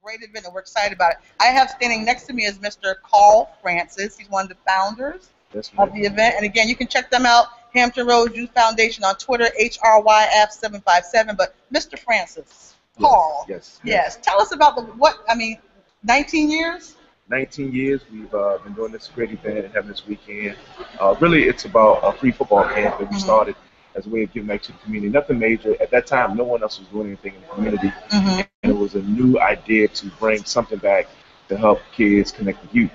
a great event, and we're excited about it. I have standing next to me is Mr. Carl Francis. He's one of the founders of the event. And again, you can check them out, Hampton Roads Youth Foundation on Twitter, HRYF757. But Mr. Francis, Carl, yes. Tell us about 19 years? 19 years we've been doing this great event and having this weekend. Really, it's about a free football camp that we started as a way of giving back to the community. Nothing major. At that time, no one else was doing anything in the community. And it was a new idea to bring something back to help kids connect with youth.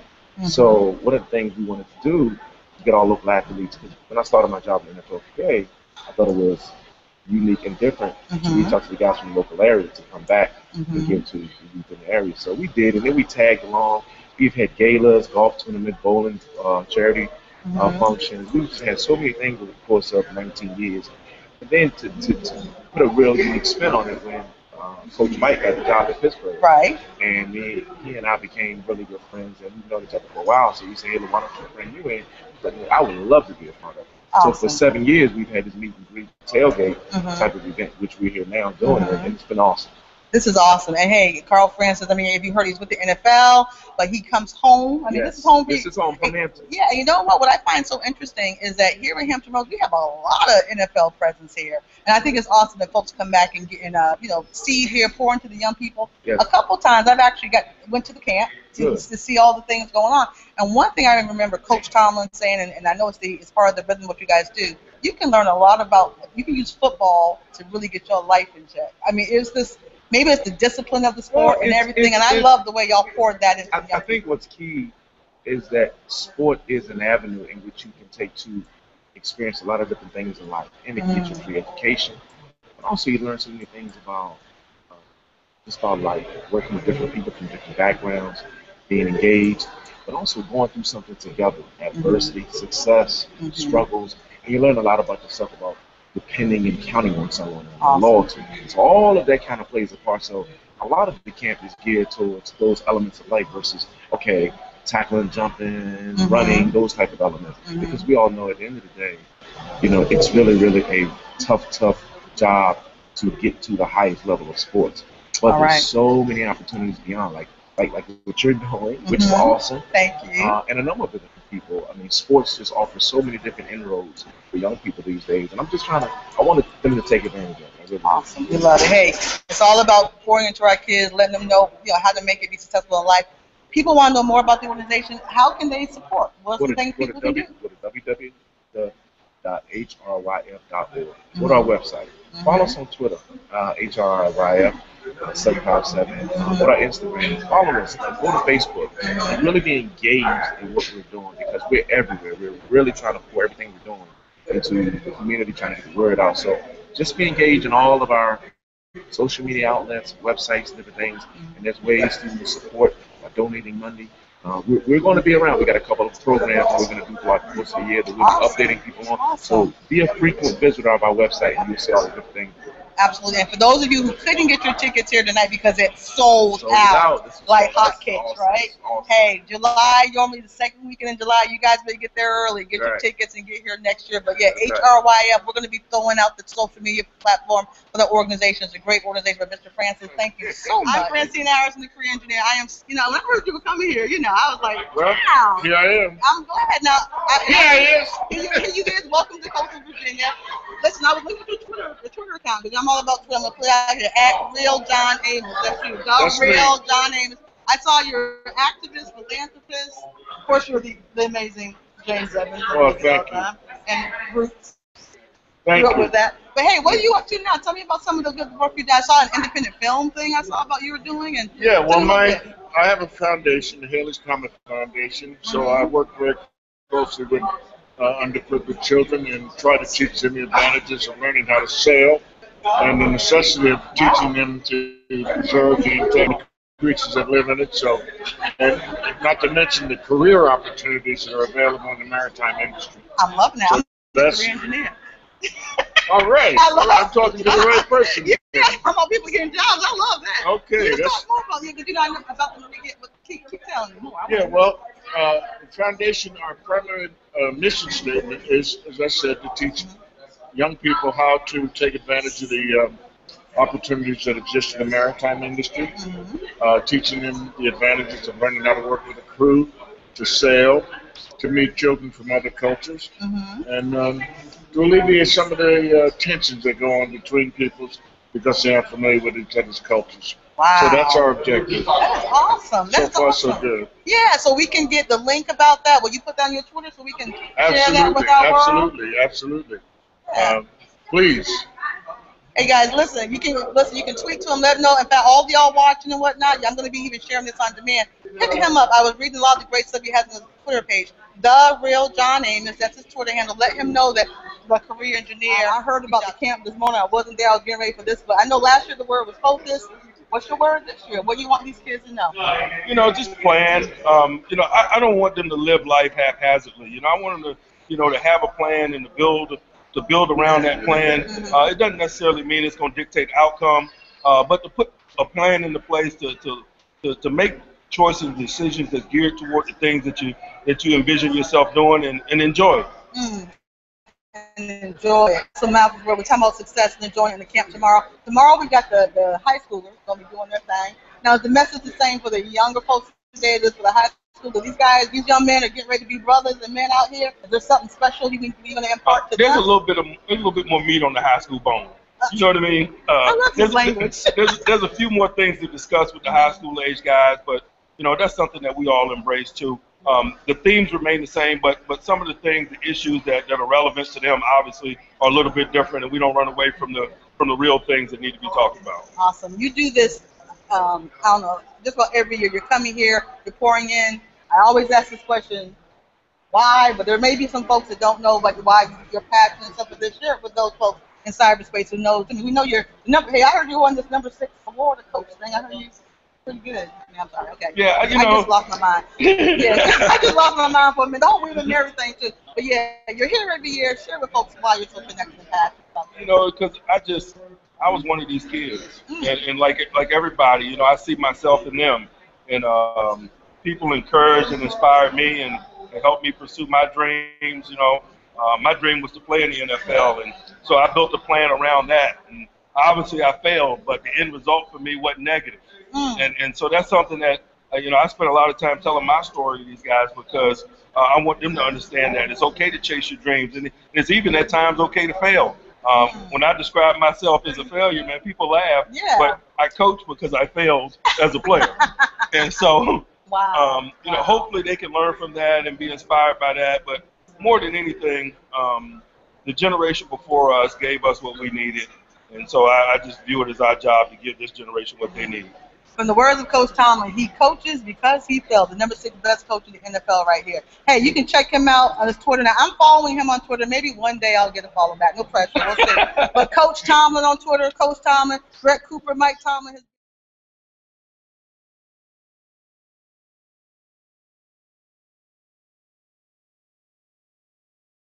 So one of the things we wanted to do to get all local athletes, because when I started my job in the NFLPA, I thought it was unique and different to reach out to the guys from the local area to come back and give to the youth in the area. So we did, and then we tagged along. We've had galas, golf tournament, bowling, charity functions. We've just had so many things over the course of 19 years. And then to put a real unique spin on it when Coach Mike got the job at Pittsburgh. Right. And he and I became really good friends, and we've known each other for a while. So he said, hey, why don't you bring you in? I would love to be a part of it. Awesome. So for 7 years, we've had this meet and greet tailgate type of event, which we're here now doing, and it's been awesome. This is awesome. And hey, Carl Francis, I mean, if you heard, he's with the NFL, but he comes home. I mean, this is home. This is home from Hampton. Yeah, you know what? What I find so interesting is that here in Hampton Roads, we have a lot of NFL presence here. And I think it's awesome that folks come back and get seed here, pour into the young people. Yes. A couple times I've actually went to the camp to see all the things going on. And one thing I remember Coach Tomlin saying, and I know it's part of the rhythm of what you guys do, you can learn a lot you can use football to really get your life in check. I mean, maybe it's the discipline of the sport and everything, and I love the way y'all poured that into I think what's key is that sport is an avenue in which you can take to experience a lot of different things in life. And it gives you free education, but also you learn so many things about just about life, working with different people from different backgrounds, being engaged, but also going through something together, adversity, success, struggles, and you learn a lot about yourself, about depending and counting on someone, loyalty. So all of that kind of plays a part. So a lot of the camp is geared towards those elements of life versus, tackling, jumping, running, those type of elements. Because we all know at the end of the day, it's really, really a tough job to get to the highest level of sports. But there's so many opportunities beyond, like what you're doing, which is awesome. Thank you. And a number of different people. I mean, sports just offers so many different inroads for young people these days. And I'm just I want them to take advantage of it. Really awesome. We love it. Hey, it's all about pouring into our kids, letting them know, how to make it be successful in life. People want to know more about the organization. How can they support? What's the things people can do? Go to www.hryf.org. Go to our website. Follow us on Twitter, HRYF. 757. Go to our Instagram. Follow us. Go to Facebook. And really be engaged in what we're doing because we're everywhere. We're really trying to pour everything we're doing into the community, trying to get the word out. So just be engaged in all of our social media outlets, websites, and different things. And there's ways to support by donating money. We're going to be around. We got a couple of programs we're going to do throughout the course of the year that we'll be updating people on. So be a frequent visitor of our website and you'll see all the different things. Absolutely. And for those of you who couldn't get your tickets here tonight because it sold out like hotcakes, right? Awesome. Hey, July, normally the second weekend in July, you guys better get there early, get your tickets and get here next year. But yeah, HRYF, we're going to be throwing out the social media platform for the organization. It's a great organization. But Mr. Francis, thank you so much. I'm Francina, the career engineer. I am, when I heard you were coming here, I was like, wow. Here I am. I'm glad. Now, here I am. You guys, welcome to Coastal Virginia. Listen, I was looking at the Twitter account because I'm all about Twitter. I'm going to put it out here at Real John Amos. That's you. Real John Amos. I saw your activist, philanthropist. Of course, you're the amazing James Evans. Oh, thank you. And Ruth. Thank you. With that. But hey, what are you up to now? Tell me about some of the good work you did. I saw an independent film thing I saw about you were doing. And I have a foundation, the Haley's Comet Foundation. So I work very closely with underprivileged children and try to teach them the advantages of learning how to sail and the necessity of teaching them to preserve the intact creatures that live in it. So, and not to mention the career opportunities that are available in the maritime industry. I'm loving that. So I'm a career engineer. All right. I'm talking to the right person. Yeah, I'm about people getting jobs. I love that. Okay. Talk more about you because I know about them. Keep telling me more. The foundation, our primary mission statement is, as I said, to teach young people how to take advantage of the opportunities that exist in the maritime industry, teaching them the advantages of learning how to work with a crew, to sail, to meet children from other cultures, and to alleviate some of the tensions that go on between peoples because they aren't familiar with each other's cultures. Wow. So that's our objective. That is awesome. That's so far, awesome. so good. Yeah, so we can get the link about that. Will you put down your Twitter so we can share Absolutely, that with our world? absolutely. Yeah. Please. Hey guys, listen. You can tweet to him, let him know. In fact, all of y'all watching and whatnot, I'm going to be even sharing this on demand. Hit him up. I was reading a lot of the great stuff he has on his Twitter page. The Real John Amos. That's his Twitter handle. Let him know that the career engineer. I heard about the camp this morning. I wasn't there. I was getting ready for this, but I know last year the word was focus. What's your word this year? What do you want these kids to know? Just plan. I don't want them to live life haphazardly. I want them to, to have a plan and to build around that plan. It doesn't necessarily mean it's going to dictate outcome, but to put a plan into place to make choices and decisions that's geared toward the things that you envision yourself doing and enjoy. And enjoy it. So now we're talking about success and enjoying it in the camp tomorrow. Tomorrow we got the high schoolers going to be doing their thing. Now is the message the same for the younger folks today as for the high schoolers? These young men are getting ready to be brothers and men out here. Is there something special you're going to impart to them? There's a little bit more meat on the high school bone. You know what I mean? I love this language. There's a few more things to discuss with the high school age guys, but that's something that we all embrace too. The themes remain the same, but some of the things, the issues that are relevant to them, obviously, are a little bit different, and we don't run away from the real things that need to be talked about. Awesome. You do this, I don't know, just about every year. You're coming here, you're pouring in. I always ask this question, why? But there may be some folks that don't know why your passion and stuff, but this share it with those folks in cyberspace who knows. I mean, we know you're number. Hey, I heard you won this number 6 award, the coach thing. I heard you. Pretty good. I'm sorry. Okay. Yeah, I just lost my mind. Yeah, I just lost my mind for a minute. Don't read and everything too. But yeah, you're here every year. Share with folks why you're so connected and passionate. Because I was one of these kids, and like everybody, I see myself in them, and people encourage and inspire me and help me pursue my dreams. My dream was to play in the NFL, and so I built a plan around that. And obviously, I failed, but the end result for me wasn't negative. And so that's something that, I spent a lot of time telling my story to these guys because I want them to understand that it's okay to chase your dreams. And it's even at times okay to fail. When I describe myself as a failure, man, people laugh. Yeah. But I coach because I failed as a player. And so, wow. Hopefully they can learn from that and be inspired by that. But more than anything, the generation before us gave us what we needed. And so I just view it as our job to give this generation what they need. From the words of Coach Tomlin, he coaches because he failed. The number 6 best coach in the NFL right here. Hey, you can check him out on his Twitter. Now, I'm following him on Twitter. Maybe one day I'll get a follow back. No pressure. We'll see. But Coach Tomlin on Twitter, Coach Tomlin, Brett Cooper, Mike Tomlin.